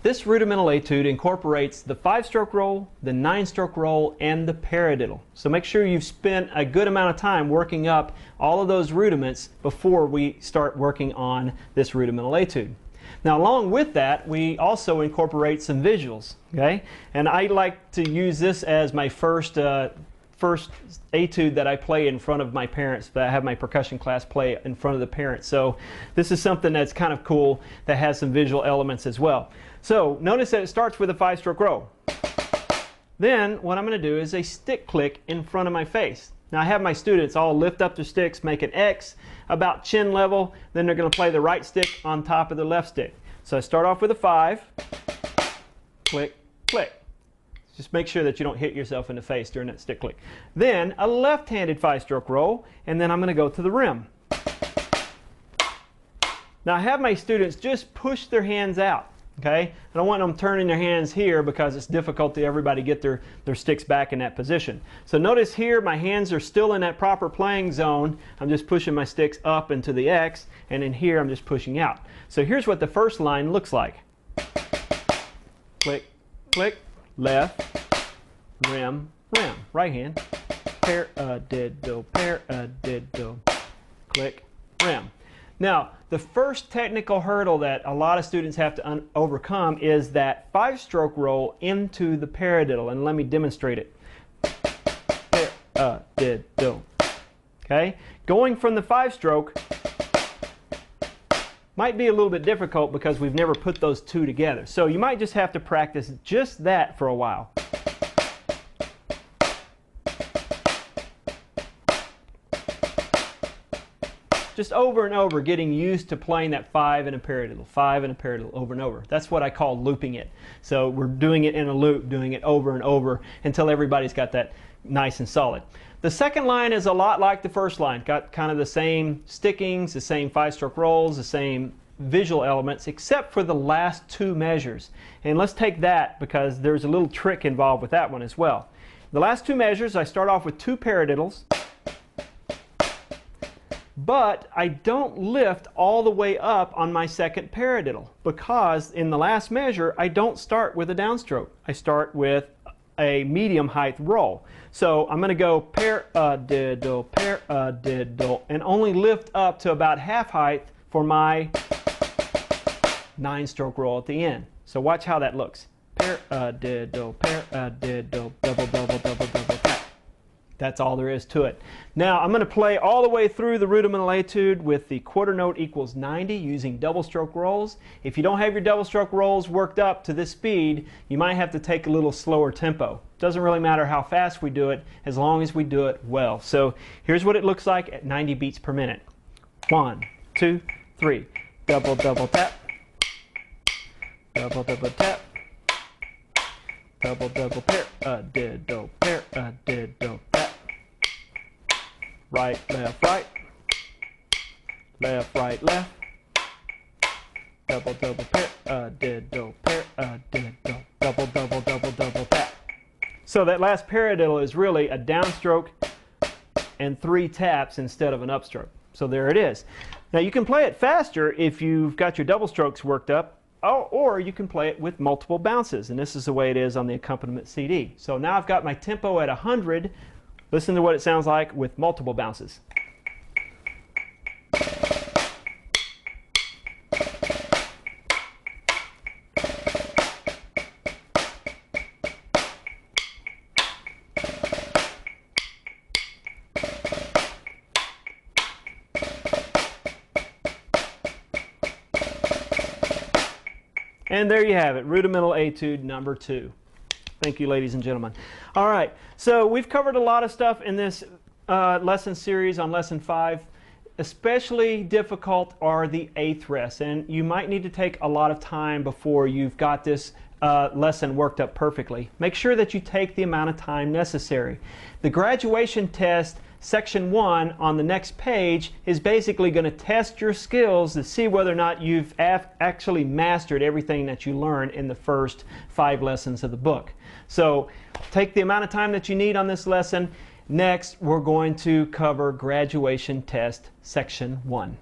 This rudimental etude incorporates the 5-stroke roll, the 9-stroke roll, and the paradiddle. So make sure you've spent a good amount of time working up all of those rudiments before we start working on this rudimental etude. Now, along with that, we also incorporate some visuals, okay? And I like to use this as my first etude that I play in front of my parents, that I have my percussion class play in front of the parents. So this is something that's kind of cool that has some visual elements as well. So notice that it starts with a 5-stroke roll. Then what I'm going to do is a stick click in front of my face. Now I have my students all lift up their sticks, make an X about chin level, then they're going to play the right stick on top of the left stick. So I start off with a 5, click, click. Just make sure that you don't hit yourself in the face during that stick click. Then a left-handed 5-stroke roll, and then I'm going to go to the rim. Now I have my students just push their hands out. Okay? I don't want them turning their hands here because it's difficult to everybody get their sticks back in that position. So notice here my hands are still in that proper playing zone. I'm just pushing my sticks up into the X, and in here I'm just pushing out. So here's what the first line looks like. Click, click, left, rim, rim. Right hand. Paradiddle, paradiddle. Click, rim. Now, the first technical hurdle that a lot of students have to overcome is that 5-stroke roll into the paradiddle, and let me demonstrate it. Paradiddle. Okay? Going from the 5-stroke might be a little bit difficult because we've never put those two together. So you might just have to practice just that for a while. Just over and over, getting used to playing that 5 and a paradiddle, 5 and a paradiddle over and over. That's what I call looping it. So we're doing it in a loop, doing it over and over until everybody's got that nice and solid. The second line is a lot like the first line. Got kind of the same stickings, the same 5-stroke rolls, the same visual elements, except for the last 2 measures. And let's take that because there's a little trick involved with that one as well. The last 2 measures, I start off with 2 paradiddles. But I don't lift all the way up on my second paradiddle because in the last measure I don't start with a downstroke. I start with a medium height roll. So I'm going to go paradiddle, paradiddle, and only lift up to about half height for my 9-stroke roll at the end. So watch how that looks. Paradiddle, paradiddle, double, double, double, double, tap. That's all there is to it. Now I'm going to play all the way through the rudimental etude with the quarter note equals 90 using double stroke rolls. If you don't have your double stroke rolls worked up to this speed, you might have to take a little slower tempo. Doesn't really matter how fast we do it as long as we do it well. So here's what it looks like at 90 beats per minute. 1, 2, 3. Double, double tap. Double, double tap. Double, double paradiddle, paradiddle, tap. Right, left, right. Left, right, left. Double, double paradiddle, paradiddle. Double, double, double, double, tap. So that last paradiddle is really a downstroke and 3 taps instead of an upstroke. So there it is. Now you can play it faster if you've got your double strokes worked up. Or you can play it with multiple bounces, and this is the way it is on the accompaniment CD. So now I've got my tempo at 100. Listen to what it sounds like with multiple bounces. And there you have it, rudimental etude number 2. Thank you, ladies and gentlemen. All right, so we've covered a lot of stuff in this lesson series on lesson 5. Especially difficult are the 8th rests, and you might need to take a lot of time before you've got this lesson worked up perfectly. Make sure that you take the amount of time necessary. The graduation test Section 1 on the next page is basically going to test your skills to see whether or not you've actually mastered everything that you learned in the first 5 lessons of the book. So take the amount of time that you need on this lesson. Next, we're going to cover graduation test section 1.